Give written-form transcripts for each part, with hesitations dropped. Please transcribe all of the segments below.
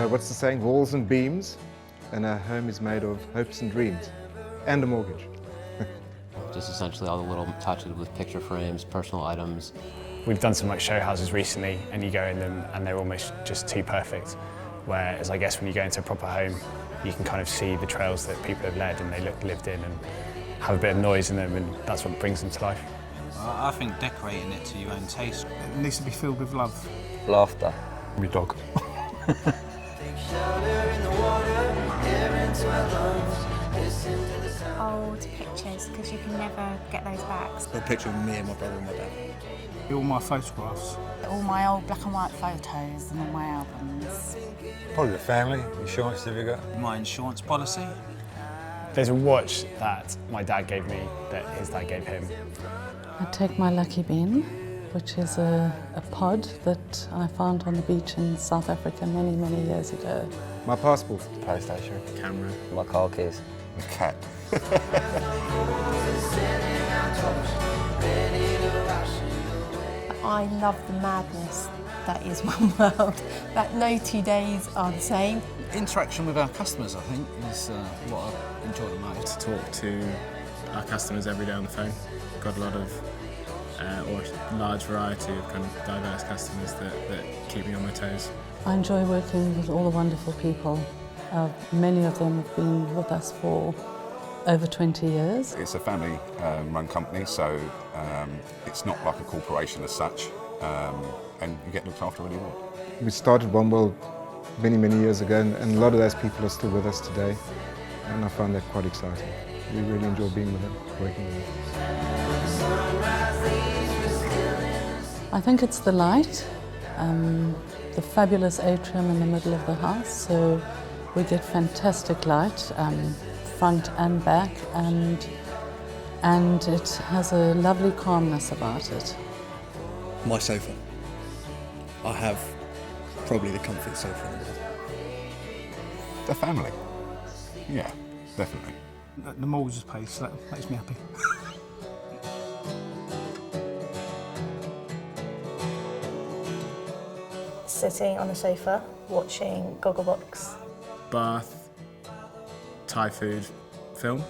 what's the saying? Walls and beams, and a home is made of hopes and dreams, and a mortgage. Just essentially all the little touches with picture frames, personal items. We've done some like show houses recently, and you go in them and they're almost just too perfect. Whereas I guess when you go into a proper home, you can kind of see the trails that people have led and they look lived in and have a bit of noise in them, and that's what brings them to life. I think decorating it to your own taste. It needs to be filled with love. Laughter. My dog. Old pictures, because you can never get those back. A picture of me and my brother and my dad. All my photographs. All my old black and white photos and all my albums. Probably the family, insurance certificate. My insurance policy. There's a watch that my dad gave me that his dad gave him. I take my lucky bin, which is a pod that I found on the beach in South Africa many, many years ago. My passport. PlayStation. Camera. My car keys. The cat. I love the madness that is One.World, that no 2 days are the same. Interaction with our customers, I think, is what I enjoy the most. Talk to our customers every day on the phone. Got a lot of, or a large variety of kind of diverse customers that keep me on my toes. I enjoy working with all the wonderful people. Many of them have been with us for over 20 years. It's a family-run company, so it's not like a corporation as such, and you get looked after really well. We started One.World many, many years ago, and a lot of those people are still with us today, and I find that quite exciting. We really enjoy being with them, working with them. I think it's the light, the fabulous atrium in the middle of the house, so we get fantastic light, front and back, and it has a lovely calmness about it. My sofa. I have probably the comfiest sofa in the world. The family. Yeah, definitely. The mortgage is paid, so that makes me happy. Sitting on the sofa, watching Gogglebox. Bath, Thai food, film.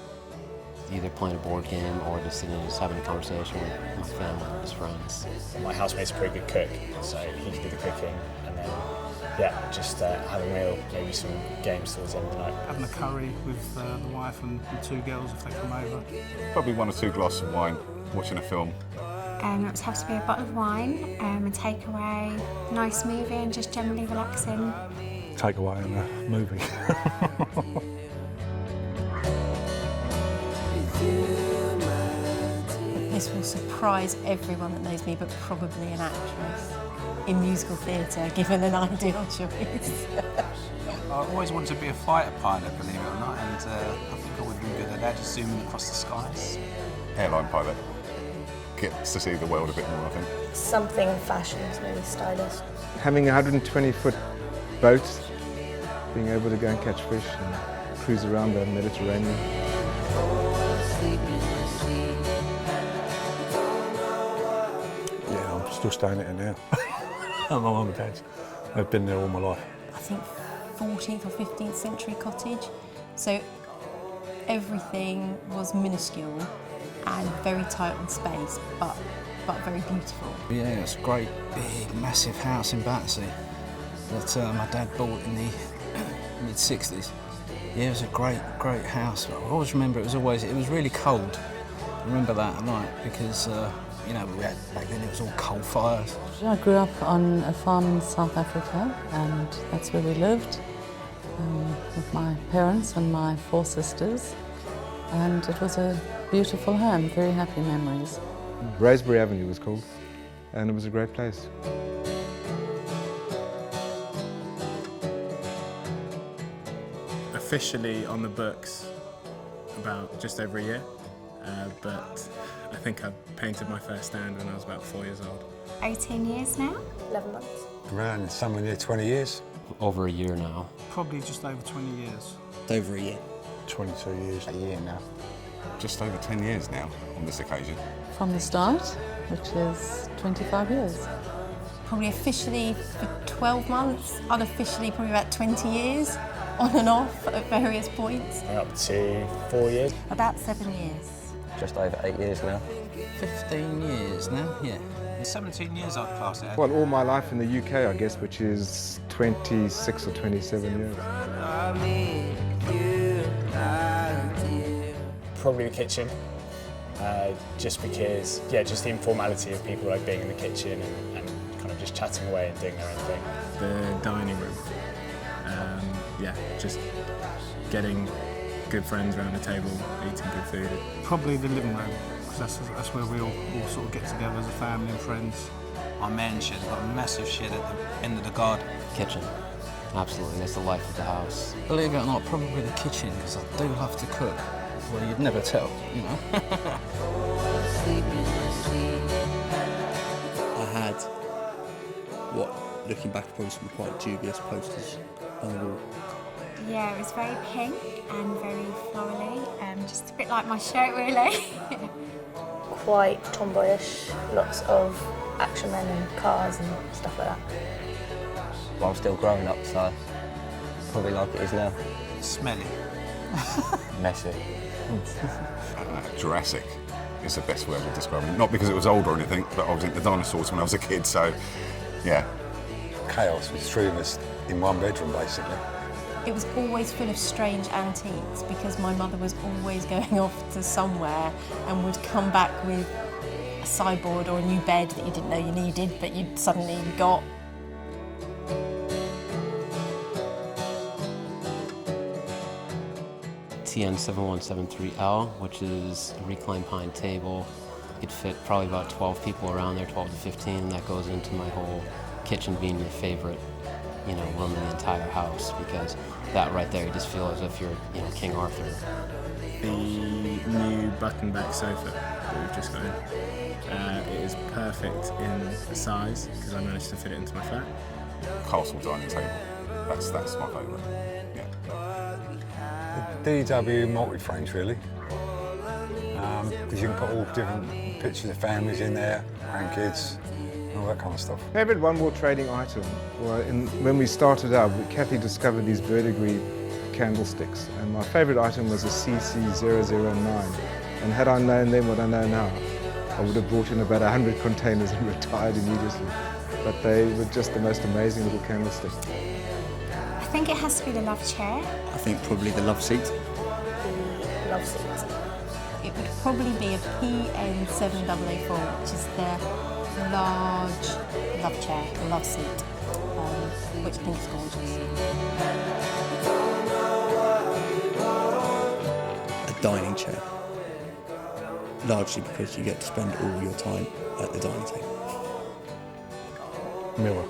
Either playing a board game or just sitting and just having a conversation with my family and his friends. My housemate's a pretty good cook, so he can do the cooking, and then just have a meal, maybe some games towards the end of the night. Having a curry with the wife and the 2 girls if they come over. Probably 1 or 2 glasses of wine, watching a film. It would have to be a bottle of wine, a takeaway, nice movie, and just generally relaxing. Take away in a movie. This will surprise everyone that knows me, but probably an actress in musical theatre, given an ideal choice. I always wanted to be a fighter pilot, believe it or not, and I think I would be good at that, just zooming across the skies. Airline pilot. Gets to see the world a bit more, I think. Something in fashion is really stylish. Having a 120-foot boat, being able to go and catch fish and cruise around the Mediterranean. Yeah, I'm still staying at it now. My mum and dad's. They've been there all my life. I think 14th or 15th century cottage. So everything was minuscule and very tight on space, but very beautiful. Yeah, it's a great, big, massive house in Battersea that my dad bought in the mid-60s. Yeah, it was a great, great house. I always remember it was really cold. I remember that at night because, you know, back then it was all coal fires. I grew up on a farm in South Africa, and that's where we lived with my parents and my 4 sisters. And it was a beautiful home, very happy memories. Raspberry Avenue was called, and it was a great place. Officially on the books about just over a year, but I think I painted my first stand when I was about 4 years old. 18 years now? 11 months. Around somewhere near 20 years. Over a year now. Probably just over 20 years. Over a year. 22 years. A year now. Just over 10 years now on this occasion. From the start, which is 25 years. Probably officially for 12 months, unofficially probably about 20 years, on and off at various points. Up to 4 years. About 7 years. Just over 8 years now. 15 years now, yeah. 17 years I'd class it as. Well, all my life in the UK, I guess, which is 26 or 27 years. Probably the kitchen, just because, yeah, just the informality of people like being in the kitchen and kind of just chatting away and doing their own thing. The dining room. Yeah, just getting good friends around the table, eating good food. Probably the living room, because that's where we all sort of get together as a family and friends. Our man shed, we've got a massive shed at the end of the garden. Kitchen. Absolutely, that's the life of the house. Believe it or not, probably the kitchen, because I do love to cook. Well, you'd never tell, you know. I had what, looking back, probably some quite dubious posters on the wall. Yeah, it was very pink and very florally, just a bit like my shirt really. Quite tomboyish, lots of action men and cars and stuff like that. Well, I'm still growing up, so probably like it is now. Smelly. Messy. Jurassic is the best word of describing it. Not because it was old or anything, but I was into dinosaurs when I was a kid, so yeah. Chaos with three of us in one bedroom, basically. It was always full of strange antiques because my mother was always going off to somewhere and would come back with a sideboard or a new bed that you didn't know you needed but you'd suddenly got. TN7173L, which is a reclined pine table. It could fit probably about 12 people around there, 12 to 15. That goes into my whole kitchen being your favorite, room in the entire house, because that right there, you just feel as if you're, King Arthur. The new button-back sofa that we've just got in, it is perfect in the size because I managed to fit it into my flat. Castle dining table. That's my favourite. Yeah. DW multi-frames, really. Because you can put all different pictures of families in there, grandkids, and all that kind of stuff. Favourite One.World trading item? Well, when we started out, Kathy discovered these verdigris candlesticks, and my favourite item was a CC009. And had I known then what I know now, I would have brought in about 100 containers and retired immediately. But they were just the most amazing little candlestick. I think it has to be the love chair. I think probably the love seat. The love seat. It would probably be a PN7004, which is the large love chair, the love seat, which I think is gorgeous. A dining chair. Largely because you get to spend all your time at the dining table. Mirror.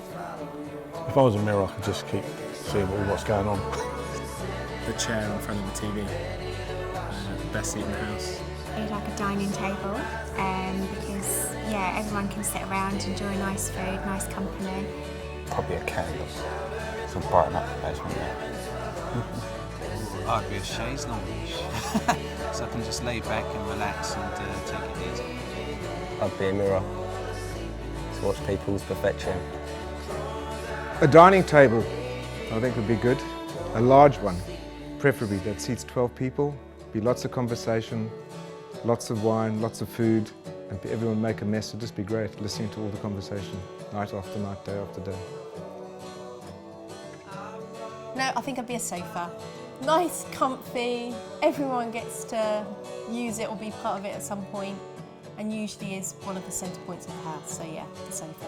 If I was a mirror, I could just keep seeing what's going on. The chair in front of the TV, best seat in the house. Like a dining table, because everyone can sit around, enjoy nice food, nice company. Probably a candle. Some brighten up the place, wouldn't it? I'd be a chaise longue, so I can just lay back and relax and take it easy. I'd be a mirror to watch people's perfection. A dining table, I think would be good. A large one, preferably, that seats 12 people. Be lots of conversation, lots of wine, lots of food, and everyone make a mess. It'd just be great, listening to all the conversation, night after night, day after day. No, I think I'd be a sofa. Nice, comfy, everyone gets to use it or be part of it at some point, and usually is one of the centre points of the house, so yeah, the sofa.